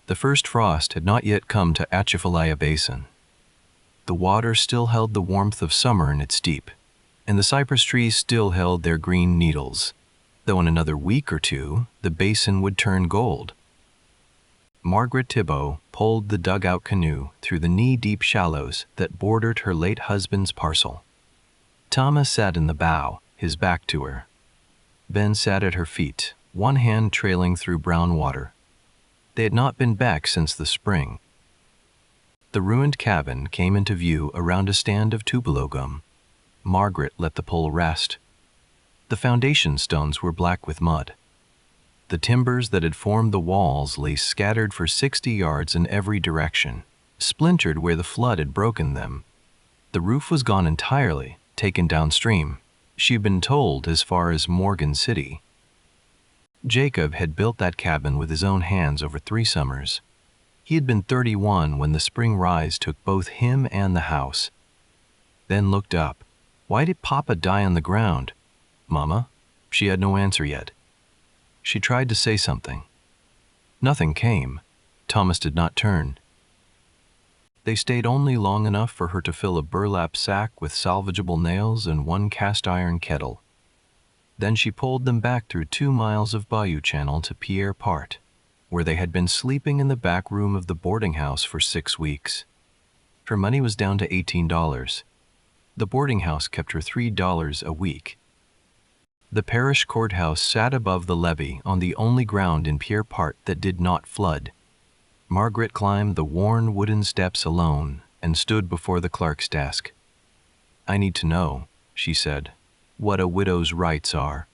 The first frost had not yet come to Atchafalaya Basin. The water still held the warmth of summer in its deep, and the cypress trees still held their green needles, though in another week or two the basin would turn gold. Margaret Thibault pulled the dugout canoe through the knee-deep shallows that bordered her late husband's parcel. Thomas sat in the bow, his back to her. Ben sat at her feet, one hand trailing through brown water. They had not been back since the spring. The ruined cabin came into view around a stand of tupelo gum. Margaret let the pole rest. The foundation stones were black with mud. The timbers that had formed the walls lay scattered for 60 yards in every direction, splintered where the flood had broken them. The roof was gone entirely, taken downstream. She had been told as far as Morgan City. Jacob had built that cabin with his own hands over 3 summers. He had been 31 when the spring rise took both him and the house. Ben looked up. Why did Papa die on the ground? Mama? She had no answer yet. She tried to say something. Nothing came. Thomas did not turn. They stayed only long enough for her to fill a burlap sack with salvageable nails and 1 cast-iron kettle. Then she pulled them back through 2 miles of bayou channel to Pierre, where they had been sleeping in the back room of the boarding house for 6 weeks. Her money was down to $18. The boarding house kept her $3 a week. The parish courthouse sat above the levee on the only ground in Pierre that did not flood. Margaret climbed the worn wooden steps alone and stood before the clerk's desk. I need to know, she said, what a widow's rights are.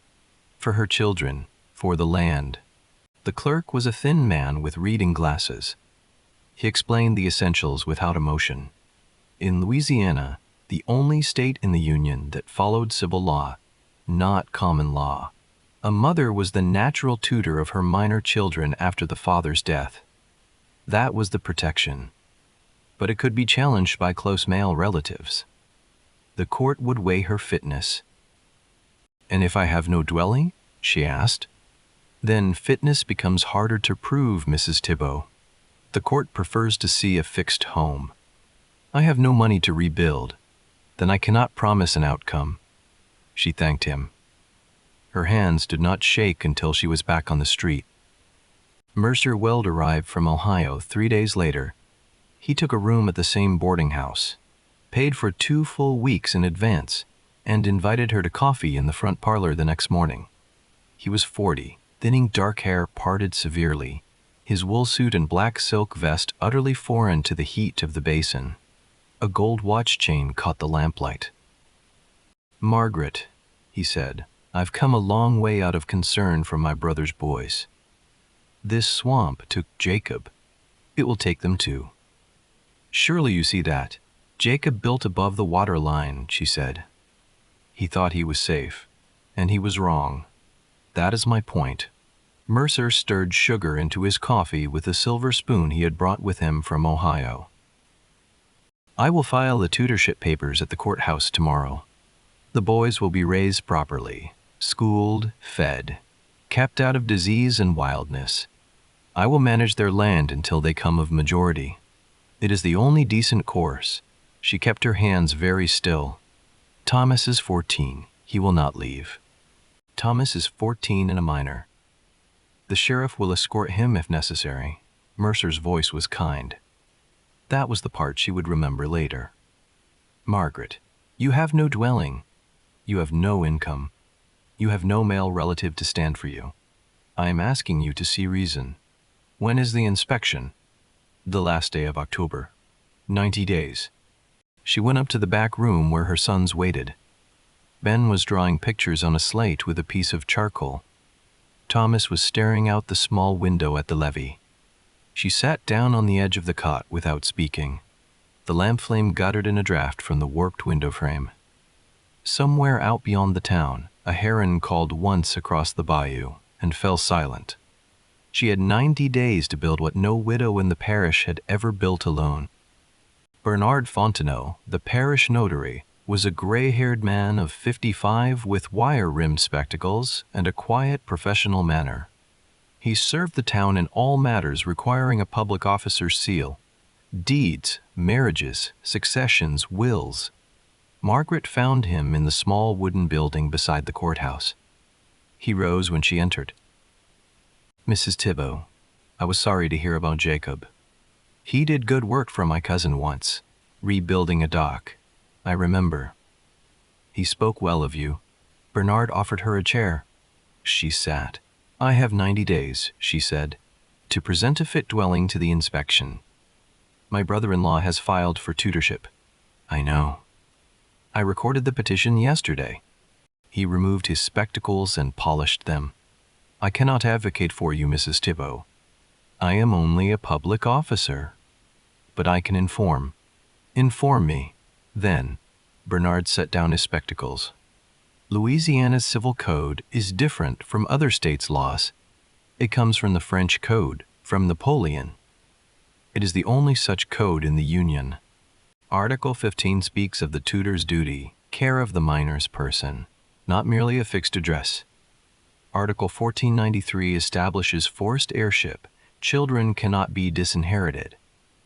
For her children, for the land. The clerk was a thin man with reading glasses. He explained the essentials without emotion. In Louisiana, the only state in the Union that followed civil law, not common law, a mother was the natural tutor of her minor children after the father's death. That was the protection. But it could be challenged by close male relatives. The court would weigh her fitness. And if I have no dwelling? She asked. Then fitness becomes harder to prove, Mrs. Thibault. The court prefers to see a fixed home. I have no money to rebuild. Then I cannot promise an outcome. She thanked him. Her hands did not shake until she was back on the street. Mercer Weld arrived from Ohio 3 days later. He took a room at the same boarding house, paid for 2 full weeks in advance, and invited her to coffee in the front parlor the next morning. He was 40, thinning dark hair parted severely, his wool suit and black silk vest utterly foreign to the heat of the basin. A gold watch chain caught the lamplight. Margaret, he said, I've come a long way out of concern for my brother's boys. This swamp took Jacob. It will take them too. Surely you see that. Jacob built above the water line, she said. He thought he was safe, and he was wrong. That is my point. Mercer stirred sugar into his coffee with a silver spoon he had brought with him from Ohio. I will file the tutorship papers at the courthouse tomorrow. The boys will be raised properly, schooled, fed, kept out of disease and wildness. I will manage their land until they come of majority. It is the only decent course. She kept her hands very still. Thomas is 14. He will not leave. Thomas is 14 and a minor. The sheriff will escort him if necessary. Mercer's voice was kind. That was the part she would remember later. Margaret, you have no dwelling. You have no income. You have no male relative to stand for you. I am asking you to see reason. When is the inspection? The last day of October. 90 days. She went up to the back room where her sons waited. Ben was drawing pictures on a slate with a piece of charcoal. Thomas was staring out the small window at the levee. She sat down on the edge of the cot without speaking. The lamp flame guttered in a draft from the warped window frame. Somewhere out beyond the town, a heron called once across the bayou and fell silent. She had 90 days to build what no widow in the parish had ever built alone. Bernard Fontenot, the parish notary, was a gray-haired man of 55 with wire-rimmed spectacles and a quiet professional manner. He served the town in all matters requiring a public officer's seal. Deeds, marriages, successions, wills. Margaret found him in the small wooden building beside the courthouse. He rose when she entered. "Mrs. Thibault, I was sorry to hear about Jacob. He did good work for my cousin once, rebuilding a dock. I remember. He spoke well of you." Bernard offered her a chair. She sat. "I have 90 days," she said, "to present a fit dwelling to the inspection. My brother-in-law has filed for tutorship." "I know. I recorded the petition yesterday." He removed his spectacles and polished them. "I cannot advocate for you, Mrs. Thibault. I am only a public officer. But I can inform." "Inform me." Then, Bernard set down his spectacles. "Louisiana's civil code is different from other states' laws. It comes from the French Code, from Napoleon. It is the only such code in the Union. Article 15 speaks of the tutor's duty, care of the minor's person, not merely a fixed address. Article 1493 establishes forced heirship. Children cannot be disinherited.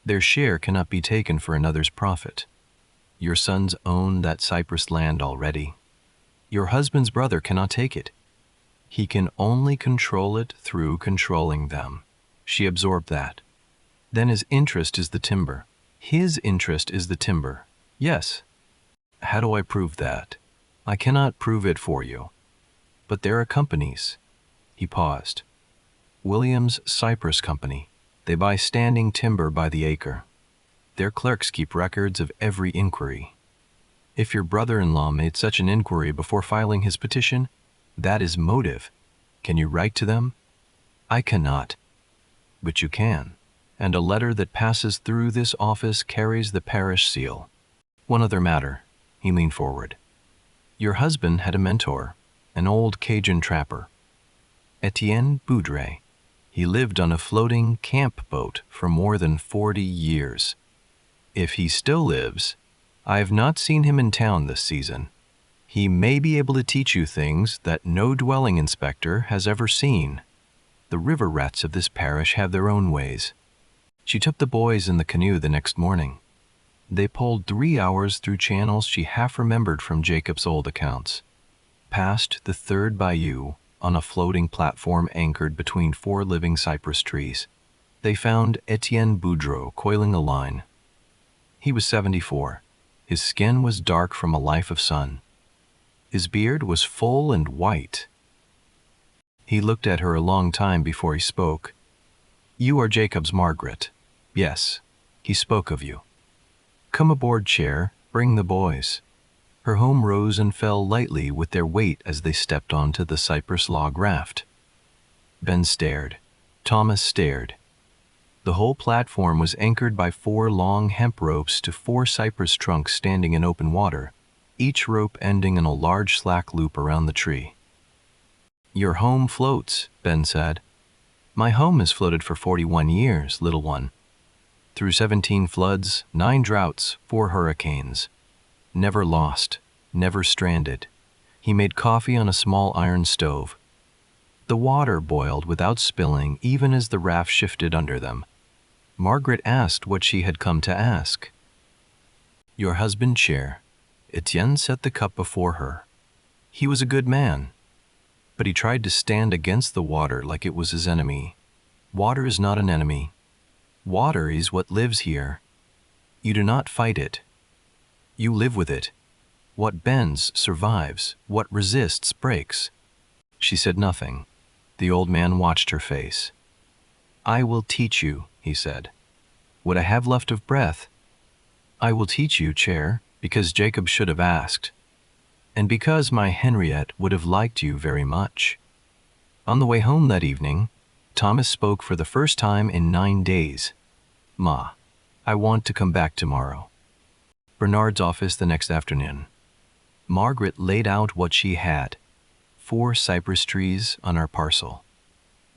Their share cannot be taken for another's profit. Your sons own that Cypress land already. Your husband's brother cannot take it. He can only control it through controlling them." She absorbed that. "Then his interest is the timber." "His interest is the timber. Yes." "How do I prove that?" "I cannot prove it for you. But there are companies." He paused. "Williams Cypress Company. They buy standing timber by the acre. Their clerks keep records of every inquiry. If your brother-in-law made such an inquiry before filing his petition, that is motive. Can you write to them?" "I cannot." "But you can. And a letter that passes through this office carries the parish seal. One other matter." He leaned forward. "Your husband had a mentor, an old Cajun trapper, Etienne Boudre. He lived on a floating camp boat for more than 40 years. If he still lives, I have not seen him in town this season. He may be able to teach you things that no dwelling inspector has ever seen. The river rats of this parish have their own ways." She took the boys in the canoe the next morning. They pulled 3 hours through channels she half remembered from Jacob's old accounts. Past the third bayou, on a floating platform anchored between 4 living cypress trees, they found Etienne Boudreau coiling a line. He was 74. His skin was dark from a life of sun. His beard was full and white. He looked at her a long time before he spoke. "You are Jacob's Margaret." "Yes, he spoke of you." "Come aboard, chair. Bring the boys." Her home rose and fell lightly with their weight as they stepped onto the cypress log raft. Ben stared. Thomas stared. The whole platform was anchored by 4 long hemp ropes to 4 cypress trunks standing in open water, each rope ending in a large slack loop around the tree. "Your home floats," Ben said. "My home has floated for 41 years, little one. Through 17 floods, 9 droughts, 4 hurricanes. Never lost, never stranded." He made coffee on a small iron stove. The water boiled without spilling even as the raft shifted under them. Margaret asked what she had come to ask. "Your husband, chair." Etienne set the cup before her. "He was a good man, but he tried to stand against the water like it was his enemy. Water is not an enemy. Water is what lives here. You do not fight it. You live with it. What bends survives, what resists breaks." She said nothing. The old man watched her face. "I will teach you," he said. "What I have left of breath. I will teach you, chair, because Jacob should have asked, and because my Henriette would have liked you very much." On the way home that evening, Thomas spoke for the first time in 9 days. "Ma, I want to come back tomorrow." Bernard's office the next afternoon. Margaret laid out what she had. 4 cypress trees on our parcel.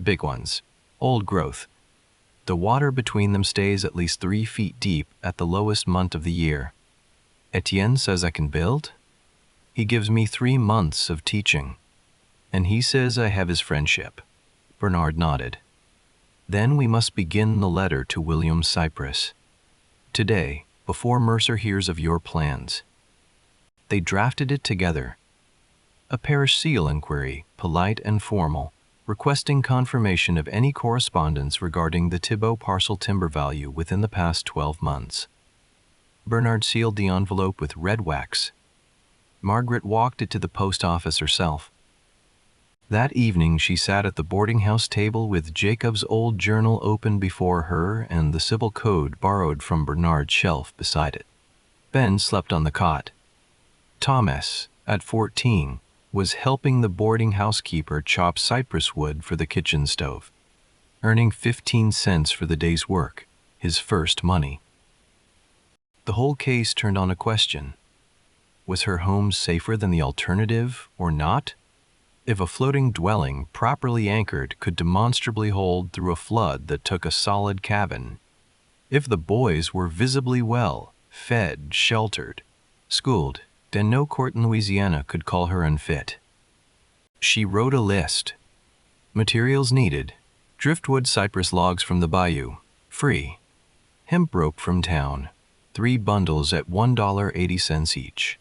Big ones, old growth. The water between them stays at least 3 feet deep at the lowest month of the year. Etienne says I can build. He gives me 3 months of teaching, and he says I have his friendship. Bernard nodded. Then we must begin the letter to William Cypress. Today, before Mercer hears of your plans. They drafted it together. A parish seal inquiry, polite and formal, requesting confirmation of any correspondence regarding the Thibault parcel timber value within the past 12 months. Bernard sealed the envelope with red wax. Margaret walked it to the post office herself. That evening she sat at the boarding house table with Jacob's old journal open before her and the civil code borrowed from Bernard's shelf beside it. Ben slept on the cot. Thomas, at 14, was helping the boarding housekeeper chop cypress wood for the kitchen stove, earning 15 cents for the day's work, his first money. The whole case turned on a question. Was her home safer than the alternative or not? If a floating dwelling properly anchored could demonstrably hold through a flood that took a solid cabin, if the boys were visibly well, fed, sheltered, schooled, then no court in Louisiana could call her unfit. She wrote a list. Materials needed: driftwood cypress logs from the bayou, free. Hemp rope from town, 3 bundles at $1.80 each,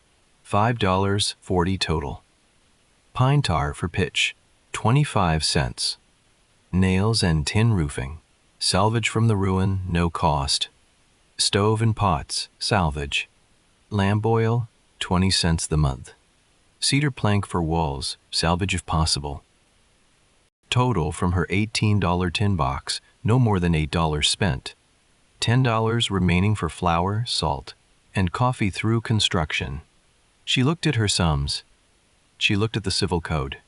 $5.40 total. Pine tar for pitch, 25 cents. Nails and tin roofing, salvage from the ruin, no cost. Stove and pots, salvage. Lamp oil, 20 cents the month. Cedar plank for walls, salvage if possible. Total from her $18 tin box, no more than $8 spent. $10 remaining for flour, salt, and coffee through construction. She looked at her sums. She looked at the civil code.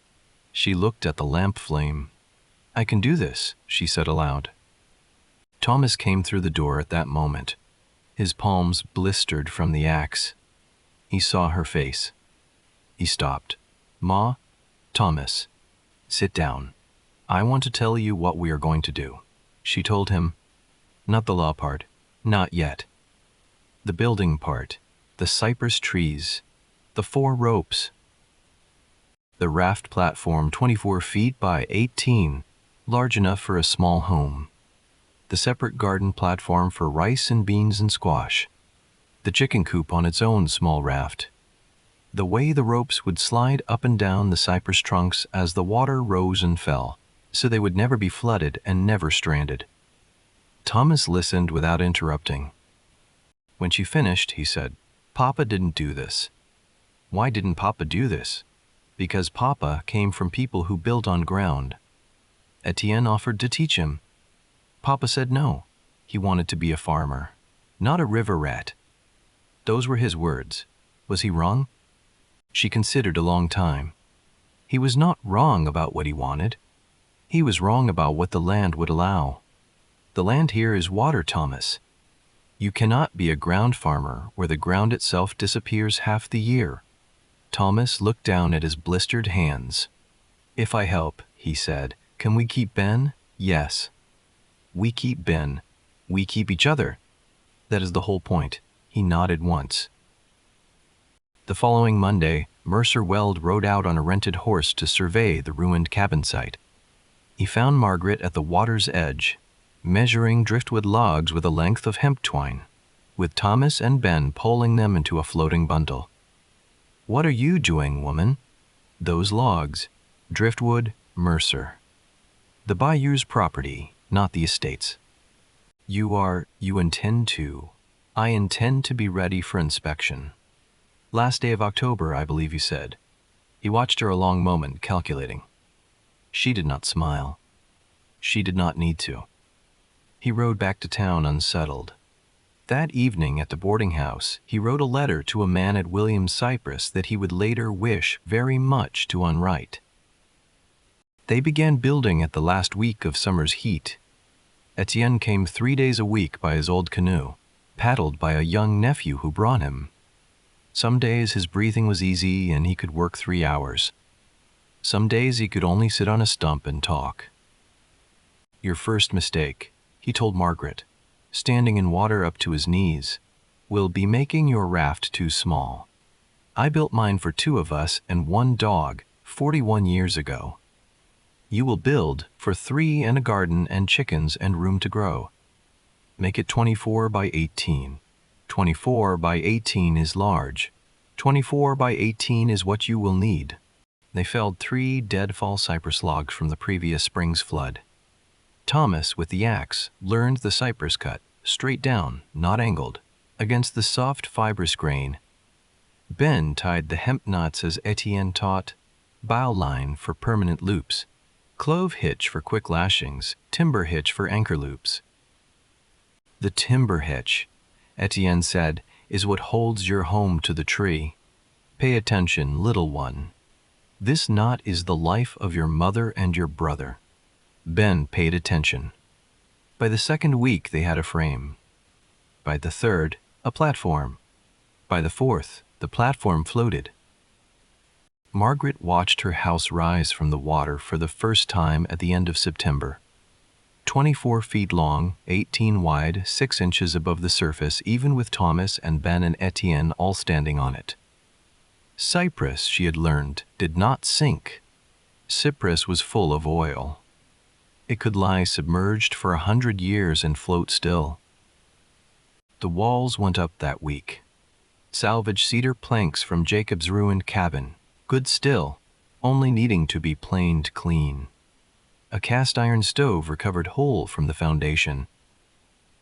She looked at the lamp flame. "I can do this," she said aloud. Thomas came through the door at that moment. His palms blistered from the axe. He saw her face. He stopped. "Ma, Thomas, sit down. I want to tell you what we are going to do," she told him. "Not the law part. Not yet. The building part. The cypress trees. The 4 ropes. The raft platform 24 feet by 18, large enough for a small home. The separate garden platform for rice and beans and squash. The chicken coop on its own small raft. The way the ropes would slide up and down the cypress trunks as the water rose and fell, so they would never be flooded and never stranded. Thomas listened without interrupting. When she finished, he said, "Papa didn't do this." "Why didn't Papa do this?" "Because Papa came from people who built on ground. Etienne offered to teach him. Papa said no. He wanted to be a farmer, not a river rat." Those were his words. Was he wrong? She considered a long time. He was not wrong about what he wanted. He was wrong about what the land would allow. The land here is water, Thomas. You cannot be a ground farmer where the ground itself disappears half the year. Thomas looked down at his blistered hands. "If I help," he said, "can we keep Ben?" "Yes." "We keep Ben. We keep each other. That is the whole point." He nodded once. The following Monday, Mercer Weld rode out on a rented horse to survey the ruined cabin site. He found Margaret at the water's edge, measuring driftwood logs with a length of hemp twine, with Thomas and Ben poling them into a floating bundle. "What are you doing, woman?" "Those logs. Driftwood, Mercer. The bayou's property, not the estate's." You intend to." "I intend to be ready for inspection. Last day of October, I believe you said." He watched her a long moment, calculating. She did not smile. She did not need to. He rode back to town unsettled. That evening at the boarding house, he wrote a letter to a man at William Cypress that he would later wish very much to unwrite. They began building at the last week of summer's heat. Etienne came 3 days a week by his old canoe, paddled by a young nephew who brought him. Some days his breathing was easy and he could work 3 hours. Some days he could only sit on a stump and talk. "Your first mistake," he told Margaret, standing in water up to his knees, "will be making your raft too small. I built mine for 2 of us and 1 dog 41 years ago. You will build for 3 and a garden and chickens and room to grow. Make it 24 by 18. 24 by 18 is large. 24 by 18 is what you will need. They felled 3 deadfall cypress logs from the previous spring's flood. Thomas, with the axe, learned the cypress cut, straight down, not angled, against the soft fibrous grain. Ben tied the hemp knots as Etienne taught, bowline for permanent loops, clove hitch for quick lashings, timber hitch for anchor loops. The timber hitch, Etienne said, is what holds your home to the tree. Pay attention, little one. This knot is the life of your mother and your brother. Ben paid attention. By the second week, they had a frame. By the third, a platform. By the fourth, the platform floated. Margaret watched her house rise from the water for the first time at the end of September. 24 feet long, 18 wide, 6 inches above the surface, even with Thomas and Ben and Etienne all standing on it. Cypress, she had learned, did not sink. Cypress was full of oil. It could lie submerged for 100 years and float still. The walls went up that week. Salvaged cedar planks from Jacob's ruined cabin, good still, only needing to be planed clean. A cast-iron stove recovered whole from the foundation.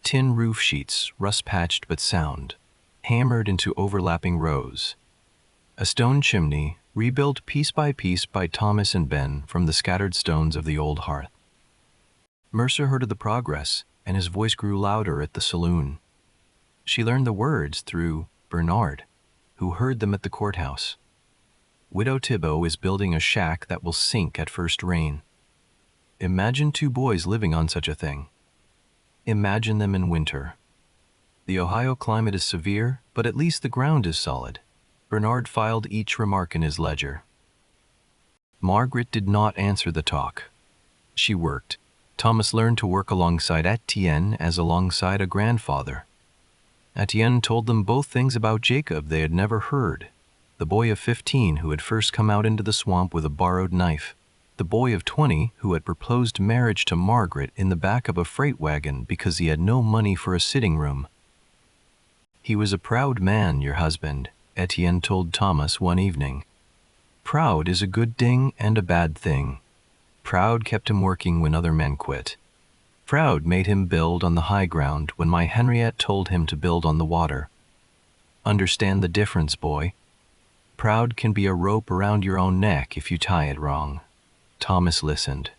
Tin roof sheets, rust-patched but sound, hammered into overlapping rows. A stone chimney, rebuilt piece by Thomas and Ben from the scattered stones of the old hearth. Mercer heard of the progress, and his voice grew louder at the saloon. She learned the words through Bernard, who heard them at the courthouse. Widow Thibault is building a shack that will sink at first rain. Imagine 2 boys living on such a thing. Imagine them in winter. The Ohio climate is severe, but at least the ground is solid. Bernard filed each remark in his ledger. Margaret did not answer the talk. She worked. Thomas learned to work alongside Etienne as alongside a grandfather. Etienne told them both things about Jacob they had never heard. The boy of 15 who had first come out into the swamp with a borrowed knife. The boy of 20 who had proposed marriage to Margaret in the back of a freight wagon because he had no money for a sitting room. He was a proud man, your husband, Etienne told Thomas one evening. Proud is a good thing and a bad thing. Proud kept him working when other men quit. Proud made him build on the high ground when my Henriette told him to build on the water. Understand the difference, boy. Proud can be a rope around your own neck if you tie it wrong. Thomas listened.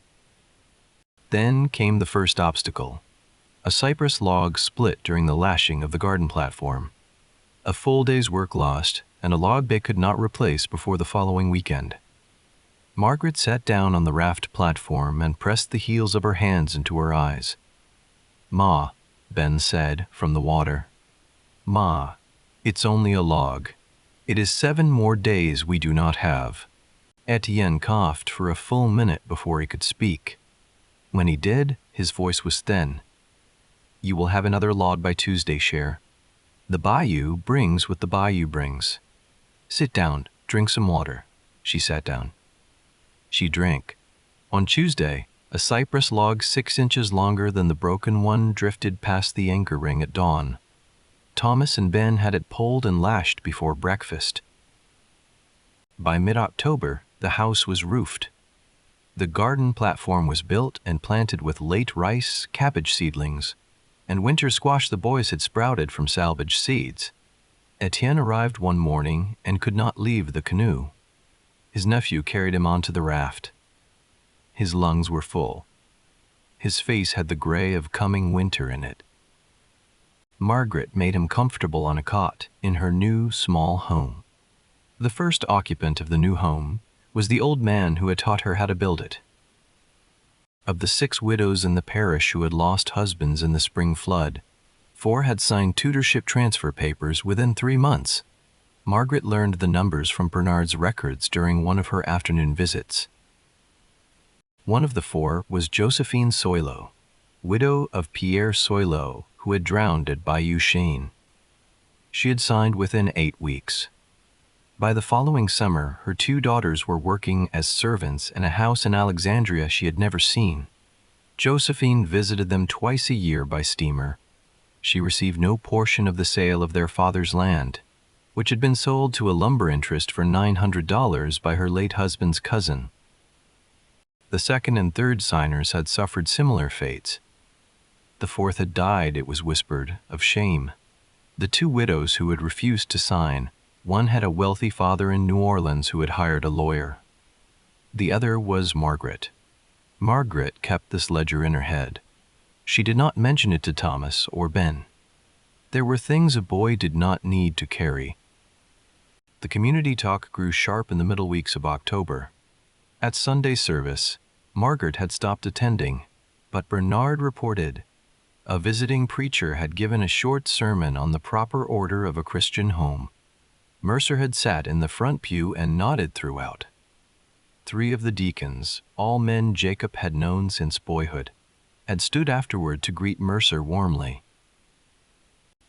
Then came the first obstacle. A cypress log split during the lashing of the garden platform. A full day's work lost, and a log they could not replace before the following weekend. Margaret sat down on the raft platform and pressed the heels of her hands into her eyes. Ma, Ben said from the water. Ma, it's only a log. It is 7 more days we do not have. Etienne coughed for a full minute before he could speak. When he did, his voice was thin. You will have another log by Tuesday, Cher. The bayou brings what the bayou brings. Sit down, drink some water. She sat down. She drank. On Tuesday, a cypress log 6 inches longer than the broken one drifted past the anchor ring at dawn. Thomas and Ben had it poled and lashed before breakfast. By mid-October, the house was roofed. The garden platform was built and planted with late rice, cabbage seedlings, and winter squash the boys had sprouted from salvaged seeds. Etienne arrived one morning and could not leave the canoe. His nephew carried him onto the raft. His lungs were full. His face had the gray of coming winter in it. Margaret made him comfortable on a cot in her new, small home. The first occupant of the new home was the old man who had taught her how to build it. Of the 6 widows in the parish who had lost husbands in the spring flood, 4 had signed tutorship transfer papers within 3 months. Margaret learned the numbers from Bernard's records during one of her afternoon visits. One of the 4 was Josephine Soilo, widow of Pierre Soilo, who had drowned at Bayou Chene. She had signed within 8 weeks. By the following summer, her 2 daughters were working as servants in a house in Alexandria she had never seen. Josephine visited them twice a year by steamer. She received no portion of the sale of their father's land, which had been sold to a lumber interest for $900 by her late husband's cousin. The second and third signers had suffered similar fates. The fourth had died, it was whispered, of shame. The 2 widows who had refused to sign, one had a wealthy father in New Orleans who had hired a lawyer. The other was Margaret. Margaret kept this ledger in her head. She did not mention it to Thomas or Ben. There were things a boy did not need to carry. The community talk grew sharp in the middle weeks of October. At Sunday service, Margaret had stopped attending, but Bernard reported a visiting preacher had given a short sermon on the proper order of a Christian home. Mercer had sat in the front pew and nodded throughout. 3 of the deacons, all men Jacob had known since boyhood, had stood afterward to greet Mercer warmly.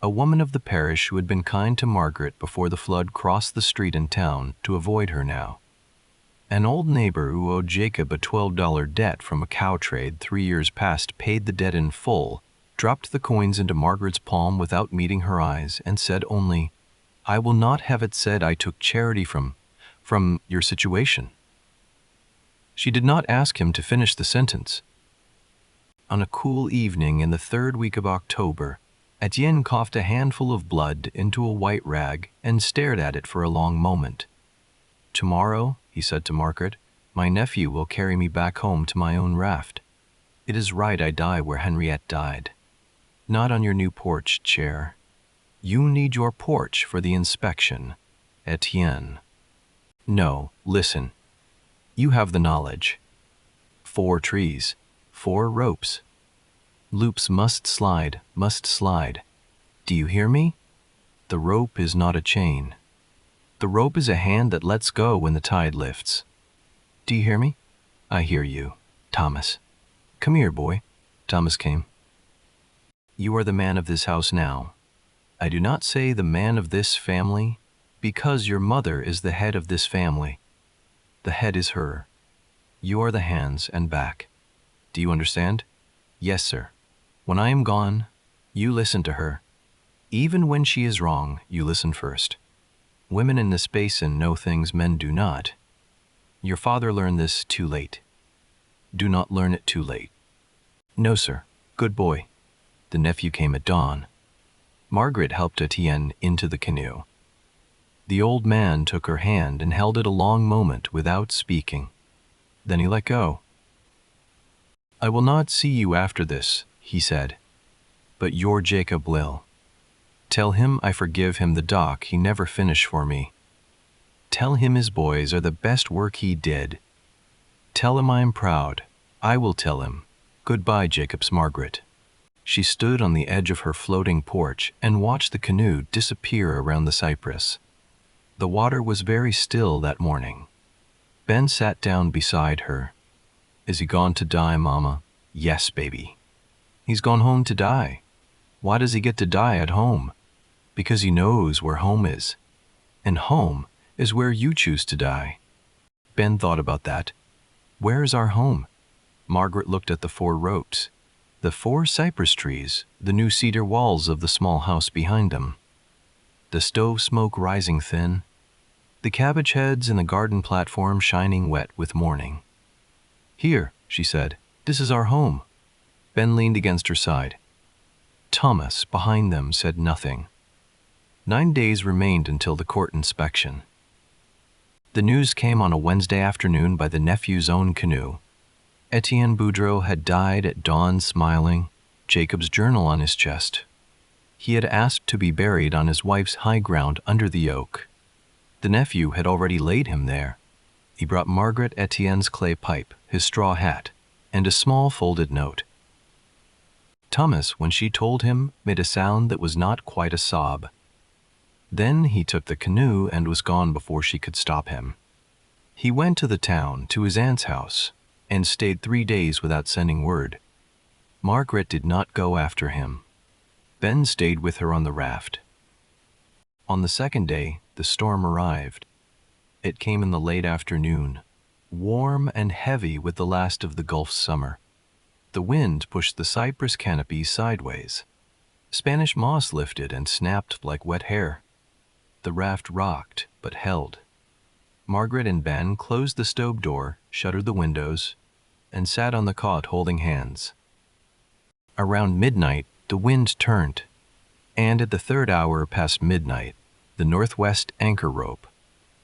A woman of the parish who had been kind to Margaret before the flood crossed the street in town to avoid her now. An old neighbor who owed Jacob a $12 debt from a cow trade 3 years past paid the debt in full, dropped the coins into Margaret's palm without meeting her eyes, and said only, "I will not have it said I took charity from your situation." She did not ask him to finish the sentence. On a cool evening in the 3rd week of October, Etienne coughed a handful of blood into a white rag and stared at it for a long moment. "Tomorrow," he said to Margaret, "my nephew will carry me back home to my own raft. It is right I die where Henriette died. Not on your new porch chair. You need your porch for the inspection, Etienne. No, listen. You have the knowledge. 4 trees, 4 ropes. Loops must slide, must slide. Do you hear me? The rope is not a chain. The rope is a hand that lets go when the tide lifts. Do you hear me? I hear you, Thomas. Come here, boy." Thomas came. "You are the man of this house now. I do not say the man of this family, because your mother is the head of this family. The head is her. You are the hands and back. Do you understand?" "Yes, sir. When I am gone, you listen to her. Even when she is wrong, you listen first. Women in this basin know things men do not. Your father learned this too late. Do not learn it too late." "No, sir. Good boy." The nephew came at dawn. Margaret helped Etienne into the canoe. The old man took her hand and held it a long moment without speaking. Then he let go. "I will not see you after this," he said, "but your Jacob will. Tell him I forgive him the dock he never finished for me. Tell him his boys are the best work he did. Tell him I am proud. I will tell him. Goodbye, Jacob's Margaret." She stood on the edge of her floating porch and watched the canoe disappear around the cypress. The water was very still that morning. Ben sat down beside her. "Is he gone to die, Mama?" "Yes, baby. He's gone home to die." "Why does he get to die at home?" "Because he knows where home is. And home is where you choose to die." Ben thought about that. Where is our home? Margaret looked at the 4 ropes, the 4 cypress trees, the new cedar walls of the small house behind them, the stove smoke rising thin, the cabbage heads in the garden platform shining wet with morning. "Here," she said, "this is our home." Ben leaned against her side. Thomas, behind them, said nothing. 9 days remained until the court inspection. The news came on a Wednesday afternoon by the nephew's own canoe. Etienne Boudreau had died at dawn smiling, Jacob's journal on his chest. He had asked to be buried on his wife's high ground under the oak. The nephew had already laid him there. He brought Margaret Etienne's clay pipe, his straw hat, and a small folded note. Thomas, when she told him, made a sound that was not quite a sob. Then he took the canoe and was gone before she could stop him. He went to the town, to his aunt's house, and stayed 3 days without sending word. Margaret did not go after him. Ben stayed with her on the raft. On the 2nd day, the storm arrived. It came in the late afternoon, warm and heavy with the last of the Gulf's summer. The wind pushed the cypress canopy sideways. Spanish moss lifted and snapped like wet hair. The raft rocked, but held. Margaret and Ben closed the stove door, shuttered the windows, and sat on the cot holding hands. Around midnight, the wind turned, and at the third hour past midnight, the northwest anchor rope,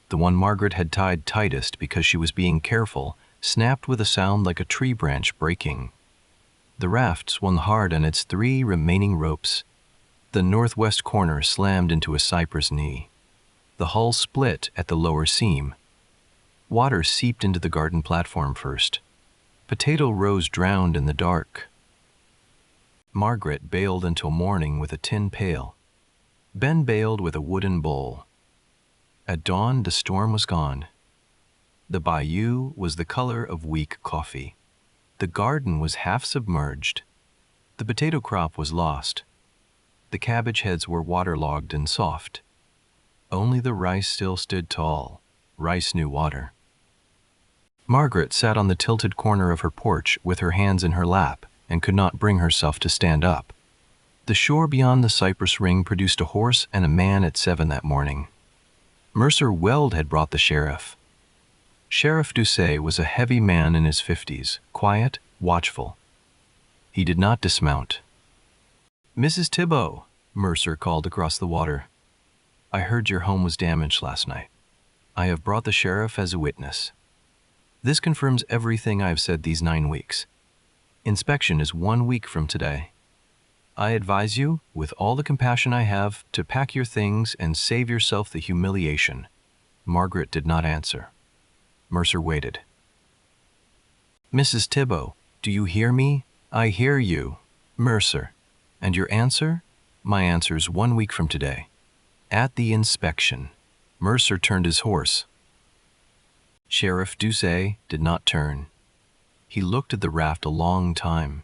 the one Margaret had tied tightest because she was being careful, snapped with a sound like a tree branch breaking. The raft swung hard on its 3 remaining ropes. The northwest corner slammed into a cypress knee. The hull split at the lower seam. Water seeped into the garden platform first. Potato rose drowned in the dark. Margaret bailed until morning with a tin pail. Ben bailed with a wooden bowl. At dawn, the storm was gone. The bayou was the color of weak coffee. The garden was half submerged. The potato crop was lost. The cabbage heads were waterlogged and soft. Only the rice still stood tall. Rice knew water. Margaret sat on the tilted corner of her porch with her hands in her lap and could not bring herself to stand up. The shore beyond the cypress ring produced a horse and a man at 7 that morning. Mercer Weld had brought the sheriff. Sheriff Doucet was a heavy man in his 50s, quiet, watchful. He did not dismount. "Mrs. Thibault," Mercer called across the water. "I heard your home was damaged last night. I have brought the sheriff as a witness. This confirms everything I have said these 9 weeks. Inspection is 1 week from today. I advise you, with all the compassion I have, to pack your things and save yourself the humiliation." Margaret did not answer. Mercer waited. "Mrs. Thibault, do you hear me?" "I hear you, Mercer. And your answer?" "My answer's 1 week from today. At the inspection." Mercer turned his horse. Sheriff Doucet did not turn. He looked at the raft a long time.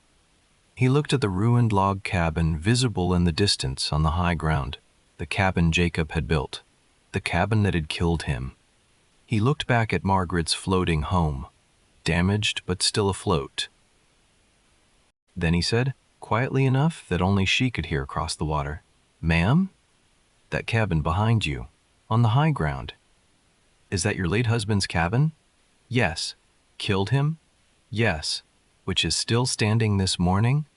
He looked at the ruined log cabin visible in the distance on the high ground, the cabin Jacob had built, the cabin that had killed him. He looked back at Margaret's floating home, damaged but still afloat. Then he said, quietly enough that only she could hear across the water, "Ma'am? That cabin behind you, on the high ground. Is that your late husband's cabin?" "Yes." "Killed him?" "Yes." "Which is still standing this morning?"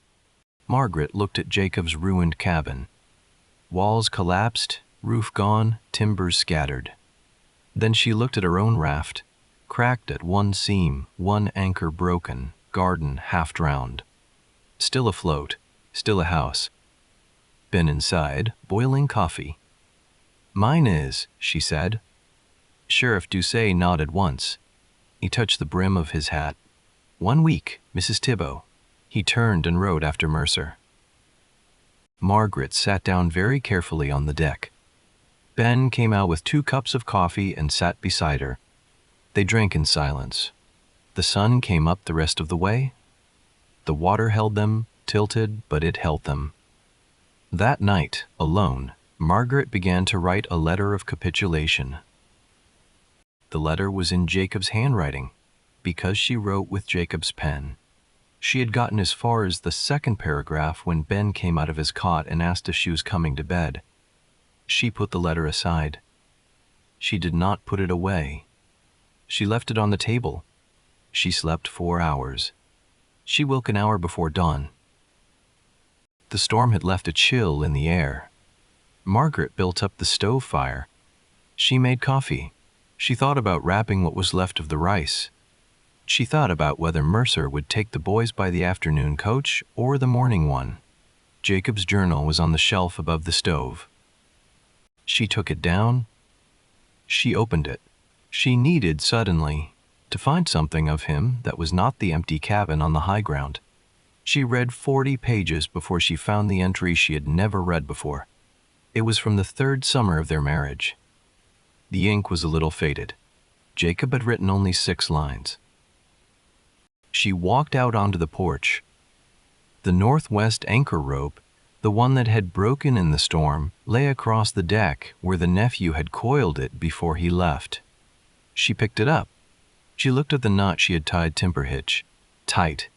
Margaret looked at Jacob's ruined cabin. Walls collapsed, roof gone, timbers scattered. Then she looked at her own raft, cracked at one seam, one anchor broken, garden half drowned. Still afloat, still a house. Ben inside, boiling coffee. "Mine is," she said. Sheriff Doucet nodded once. He touched the brim of his hat. "1 week, Mrs. Thibault." He turned and rode after Mercer. Margaret sat down very carefully on the deck. Ben came out with 2 cups of coffee and sat beside her. They drank in silence. The sun came up the rest of the way. The water held them, tilted, but it held them. That night, alone, Margaret began to write a letter of capitulation. The letter was in Jacob's handwriting, because she wrote with Jacob's pen. She had gotten as far as the 2nd paragraph when Ben came out of his cot and asked if she was coming to bed. She put the letter aside. She did not put it away. She left it on the table. She slept 4 hours. She woke an hour before dawn. The storm had left a chill in the air. Margaret built up the stove fire. She made coffee. She thought about wrapping what was left of the rice. She thought about whether Mercer would take the boys by the afternoon coach or the morning one. Jacob's journal was on the shelf above the stove. She took it down. She opened it. She needed, suddenly, to find something of him that was not the empty cabin on the high ground. She read 40 pages before she found the entry she had never read before. It was from the 3rd summer of their marriage. The ink was a little faded. Jacob had written only 6 lines. She walked out onto the porch. The northwest anchor rope, the one that had broken in the storm, lay across the deck where the nephew had coiled it before he left. She picked it up. She looked at the knot she had tied Timber Hitch. Tight.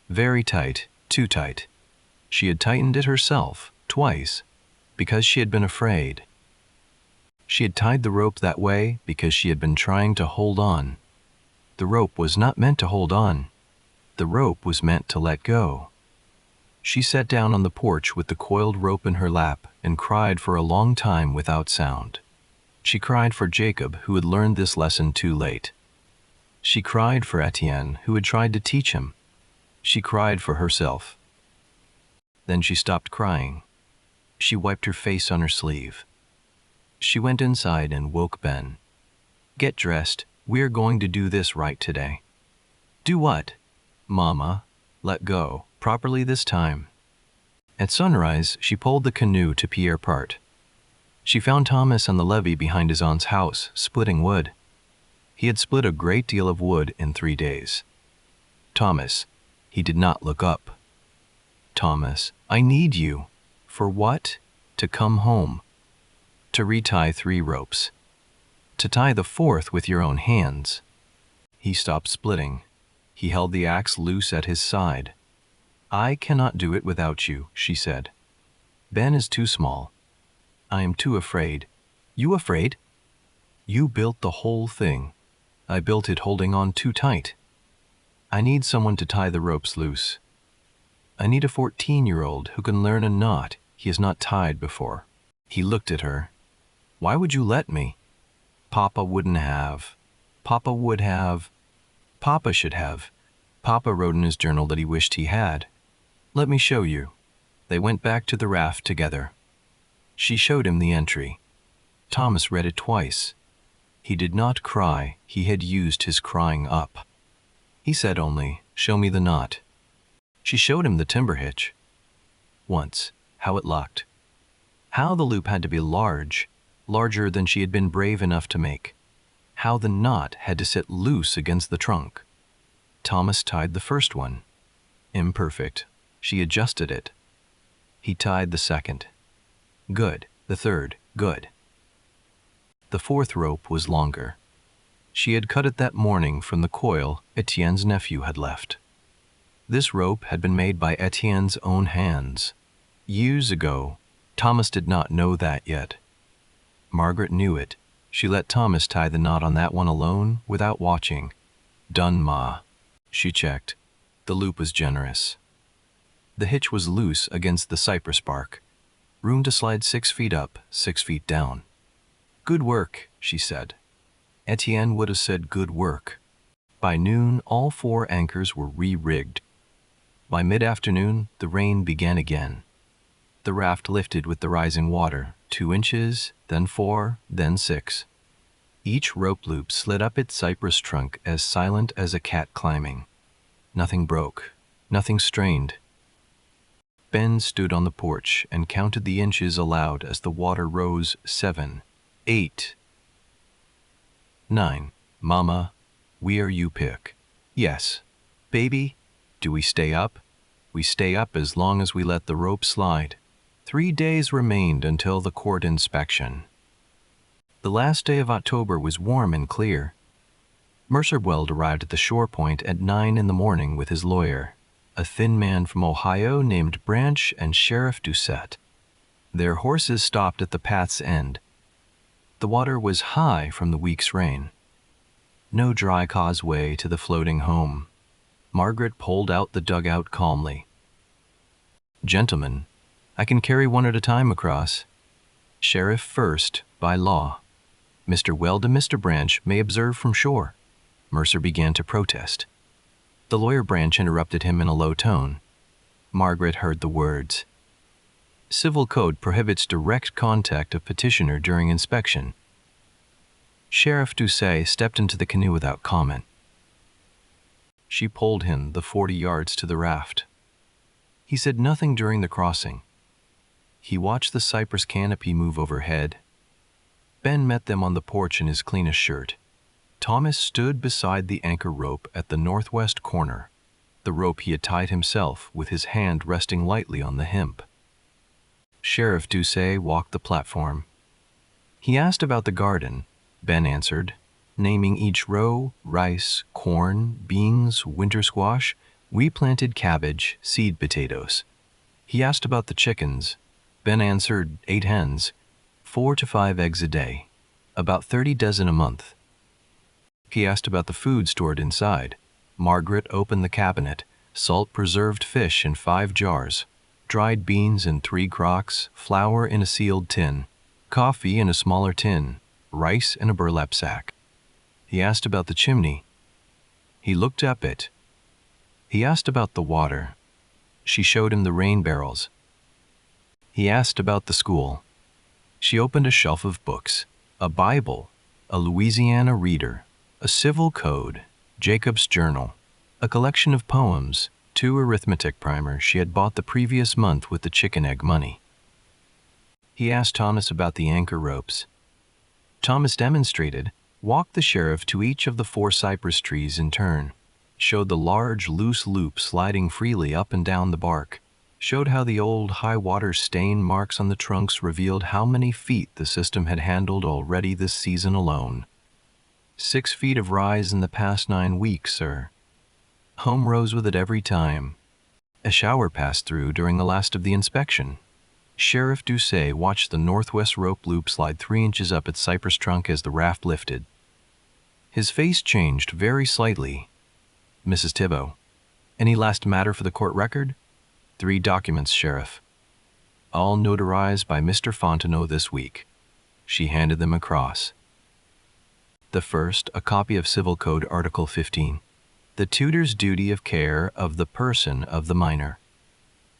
Very tight, too tight. She had tightened it herself, twice, because she had been afraid. She had tied the rope that way because she had been trying to hold on. The rope was not meant to hold on. The rope was meant to let go. She sat down on the porch with the coiled rope in her lap and cried for a long time without sound. She cried for Jacob, who had learned this lesson too late. She cried for Etienne, who had tried to teach him. She cried for herself. Then she stopped crying. She wiped her face on her sleeve. She went inside and woke Ben. "Get dressed. We're going to do this right today." "Do what?" "Mama, let go, properly this time." At sunrise, she pulled the canoe to Pierre part. She found Thomas on the levee behind his aunt's house, splitting wood. He had split a great deal of wood in 3 days. "Thomas," he did not look up. "Thomas, I need you." "For what?" "To come home. To retie 3 ropes. To tie the 4th with your own hands." He stopped splitting. He held the axe loose at his side. "I cannot do it without you," she said. "Ben is too small. I am too afraid." "You afraid?" "You built the whole thing. I built it holding on too tight. I need someone to tie the ropes loose. I need a 14-year-old who can learn a knot he has not tied before." He looked at her. "Why would you let me?" "Papa wouldn't have." "Papa would have." "Papa should have." Papa wrote in his journal that he wished he had. "Let me show you." They went back to the raft together. She showed him the entry. Thomas read it twice. He did not cry. He had used his crying up. He said only, "Show me the knot." She showed him the timber hitch. Once, how it locked. How the loop had to be large, larger than she had been brave enough to make. How the knot had to sit loose against the trunk. Thomas tied the first one. Imperfect. She adjusted it. He tied the second. Good. The third. Good. The 4th rope was longer. She had cut it that morning from the coil Etienne's nephew had left. This rope had been made by Etienne's own hands. Years ago. Thomas did not know that yet. Margaret knew it. She let Thomas tie the knot on that one alone, without watching. "Done, Ma." She checked. The loop was generous. The hitch was loose against the cypress bark. Room to slide 6 feet up, 6 feet down. "Good work," she said. Etienne would have said good work. By noon, all 4 anchors were re-rigged. By mid-afternoon, the rain began again. The raft lifted with the rising water, 2 inches, then 4, then 6. Each rope loop slid up its cypress trunk as silent as a cat climbing. Nothing broke, nothing strained. Ben stood on the porch and counted the inches aloud as the water rose. 7, 8, 9. "Mama, where you pick?" "Yes." "Baby, do we stay up?" "We stay up as long as we let the rope slide." 3 days remained until the court inspection. The last day of October was warm and clear. Mercer Weld arrived at the shore point at 9 in the morning with his lawyer, a thin man from Ohio named Branch, and Sheriff Doucette. Their horses stopped at the path's end. The water was high from the week's rain. No dry causeway to the floating home. Margaret pulled out the dugout calmly. "Gentlemen, I can carry one at a time across. Sheriff first, by law. Mr. Weld and Mr. Branch may observe from shore." Mercer began to protest. The lawyer Branch interrupted him in a low tone. Margaret heard the words. "Civil Code prohibits direct contact of petitioner during inspection." Sheriff Doucette stepped into the canoe without comment. She pulled him the 40 yards to the raft. He said nothing during the crossing. He watched the cypress canopy move overhead. Ben met them on the porch in his cleanest shirt. Thomas stood beside the anchor rope at the northwest corner, the rope he had tied himself with his hand resting lightly on the hemp. Sheriff Doucette walked the platform. He asked about the garden. Ben answered. naming each row rice, corn, beans, winter squash. We planted cabbage, seed potatoes. He asked about the chickens. Ben answered 8 hens, 4 to 5 eggs a day, about 30 dozen a month. He asked about the food stored inside. Margaret opened the cabinet, salt preserved fish in 5 jars, dried beans in 3 crocks, flour in a sealed tin, coffee in a smaller tin, rice in a burlap sack. He asked about the chimney. He looked up it. He asked about the water. She showed him the rain barrels. He asked about the school. She opened a shelf of books, a Bible, a Louisiana Reader, a civil code, Jacob's journal, a collection of poems, 2 arithmetic primers she had bought the previous month with the chicken egg money. He asked Thomas about the anchor ropes. Thomas demonstrated, walked the sheriff to each of the 4 cypress trees in turn, showed the large loose loop sliding freely up and down the bark, showed how the old high-water stain marks on the trunks revealed how many feet the system had handled already this season alone. 6 feet of rise in the past 9 weeks, sir. Home rose with it every time. A shower passed through during the last of the inspection. Sheriff Doucet watched the northwest rope loop slide 3 inches up its cypress trunk as the raft lifted. His face changed very slightly. Mrs. Thibault, any last matter for the court record? 3 documents, Sheriff. All notarized by Mr. Fontenot this week. She handed them across. The first, a copy of Civil Code Article 15, the tutor's duty of care of the person of the minor.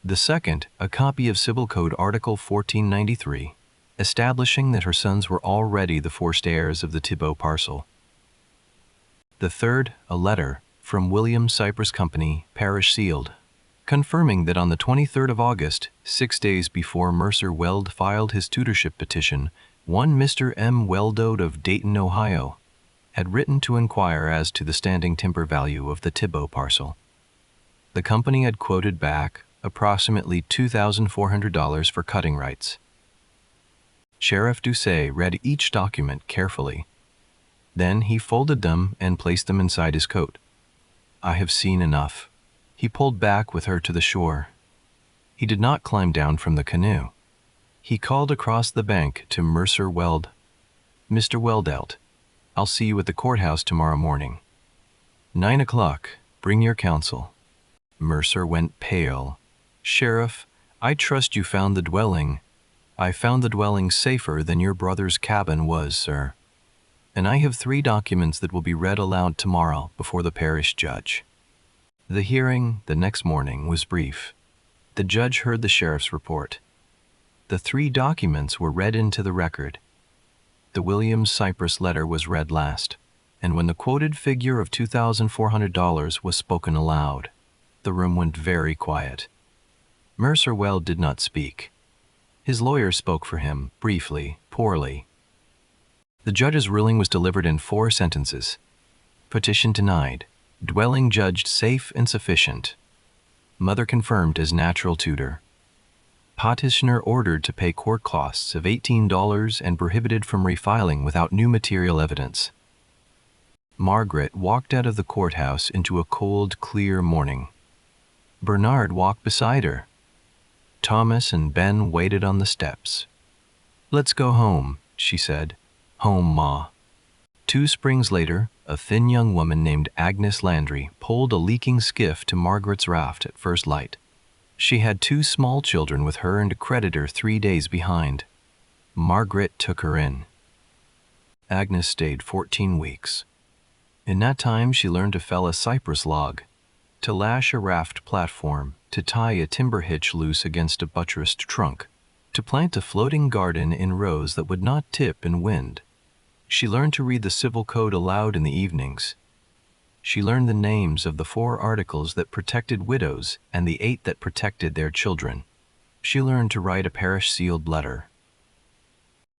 The second, a copy of Civil Code Article 1493, establishing that her sons were already the forced heirs of the Thibault parcel. The third, a letter from William Cypress Company, parish sealed, confirming that on the 23rd of August, 6 days before Mercer Weld filed his tutorship petition, one Mr. M. Weldote of Dayton, Ohio, had written to inquire as to the standing timber value of the Thibault parcel. The company had quoted back approximately $2,400 for cutting rights. Sheriff Doucet read each document carefully. Then he folded them and placed them inside his coat. I have seen enough. He pulled back with her to the shore. He did not climb down from the canoe. He called across the bank to Mercer Weld. Mr. Weldout, I'll see you at the courthouse tomorrow morning. 9 o'clock, bring your counsel. Mercer went pale. Sheriff, I trust you found the dwelling. I found the dwelling safer than your brother's cabin was, sir. And I have 3 documents that will be read aloud tomorrow before the parish judge. The hearing the next morning was brief. The judge heard the sheriff's report. The 3 documents were read into the record. The Williams Cypress letter was read last, and when the quoted figure of $2,400 was spoken aloud, the room went very quiet. Mercer Weld did not speak. His lawyer spoke for him, briefly, poorly. The judge's ruling was delivered in 4 sentences. Petition denied. Dwelling judged safe and sufficient. Mother confirmed as natural tutor. Petitioner ordered to pay court costs of $18 and prohibited from refiling without new material evidence. Margaret walked out of the courthouse into a cold, clear morning. Bernard walked beside her. Thomas and Ben waited on the steps. Let's go home, she said. Home, Ma. 2 springs later, a thin young woman named Agnes Landry pulled a leaking skiff to Margaret's raft at first light. She had 2 small children with her and a creditor 3 days behind. Margaret took her in. Agnes stayed 14 weeks. In that time, she learned to fell a cypress log, to lash a raft platform, to tie a timber hitch loose against a buttressed trunk, to plant a floating garden in rows that would not tip in wind. She learned to read the Civil Code aloud in the evenings. She learned the names of the 4 articles that protected widows and the 8 that protected their children. She learned to write a parish-sealed letter.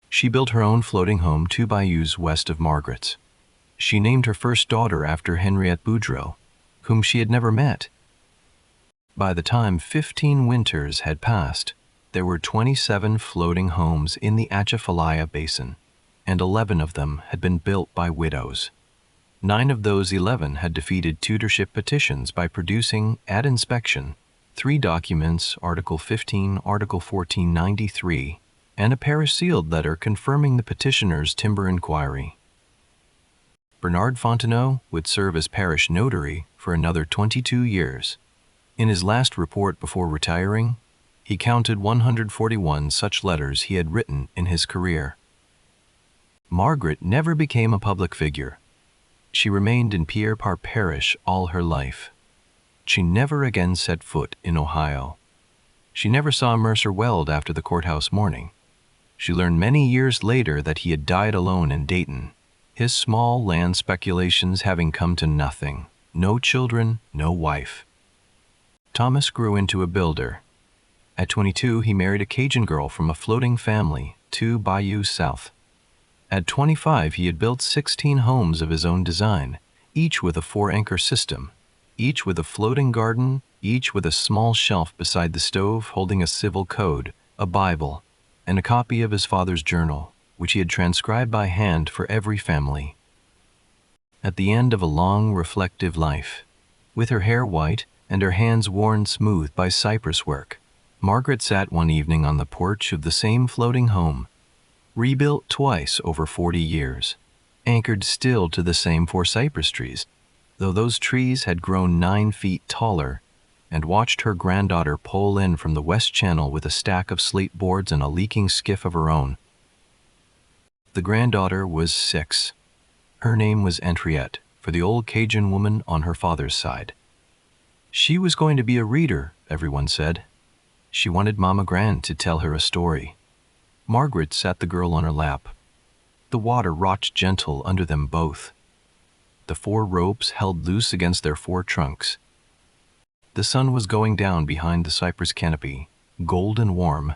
She built her own floating home 2 bayous west of Margaret's. She named her first daughter after Henriette Boudreau, whom she had never met. By the time 15 winters had passed, there were 27 floating homes in the Atchafalaya Basin. and 11 of them had been built by widows. 9 of those 11 had defeated tutorship petitions by producing, at inspection, 3 documents, Article 15, Article 1493, and a parish sealed letter confirming the petitioner's timber inquiry. Bernard Fontenot would serve as parish notary for another 22 years. In his last report before retiring, he counted 141 such letters he had written in his career. Margaret never became a public figure. She remained in Pierre parish all her life. She never again set foot in Ohio. She never saw Mercer Weld after the courthouse morning. She learned many years later that he had died alone in Dayton, his small land speculations having come to nothing. No children, no wife. Thomas grew into a builder. At 22, he married a Cajun girl from a floating family, 2 bayous south. At 25, he had built 16 homes of his own design, each with a 4-anchor system, each with a floating garden, each with a small shelf beside the stove holding a civil code, a Bible, and a copy of his father's journal, which he had transcribed by hand for every family. At the end of a long, reflective life, with her hair white and her hands worn smooth by Cypress work, Margaret sat one evening on the porch of the same floating home, rebuilt twice over 40 years, anchored still to the same 4 cypress trees, though those trees had grown 9 feet taller, and watched her granddaughter pole in from the West Channel with a stack of slate boards and a leaking skiff of her own. The granddaughter was 6. Her name was Henriette, for the old Cajun woman on her father's side. She was going to be a reader, everyone said. She wanted Mama Grand to tell her a story. Margaret sat the girl on her lap. The water rocked gentle under them both. The 4 ropes held loose against their 4 trunks. The sun was going down behind the cypress canopy, golden warm,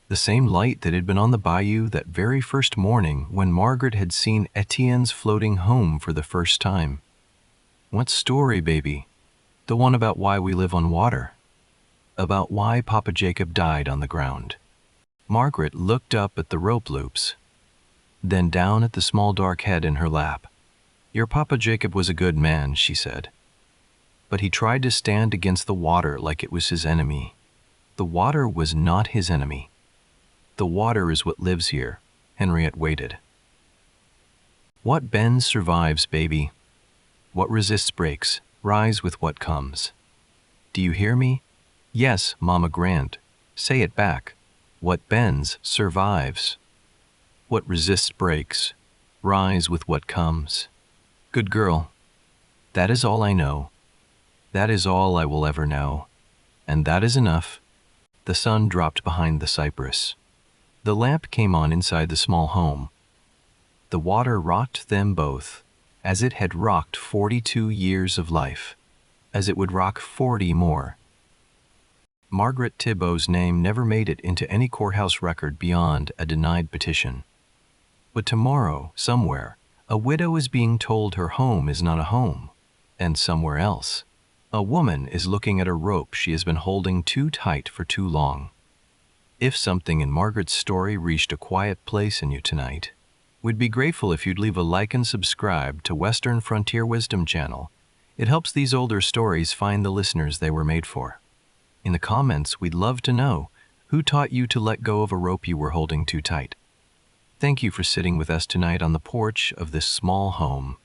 the same light that had been on the bayou that very first morning when Margaret had seen Etienne's floating home for the first time. What story, baby? The one about why we live on water. About why Papa Jacob died on the ground. Margaret looked up at the rope loops, then down at the small dark head in her lap. Your Papa Jacob was a good man, she said. But he tried to stand against the water like it was his enemy. The water was not his enemy. The water is what lives here. Henriette waited. What bends survives, baby. What resists breaks. Rise with what comes. Do you hear me? Yes, Mama Grant. Say it back. What bends survives. What resists breaks. Rise with what comes. Good girl. That is all I know. That is all I will ever know. And that is enough. The sun dropped behind the cypress. The lamp came on inside the small home. The water rocked them both, as it had rocked 42 years of life, as it would rock 40 more. Margaret Thibault's name never made it into any courthouse record beyond a denied petition. But tomorrow, somewhere, a widow is being told her home is not a home, and somewhere else, a woman is looking at a rope she has been holding too tight for too long. If something in Margaret's story reached a quiet place in you tonight, we'd be grateful if you'd leave a like and subscribe to Western Frontier Wisdom Channel. It helps these older stories find the listeners they were made for. In the comments, we'd love to know who taught you to let go of a rope you were holding too tight. Thank you for sitting with us tonight on the porch of this small home.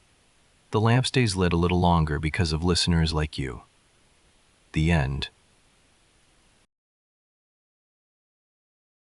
The lamp stays lit a little longer because of listeners like you. The end.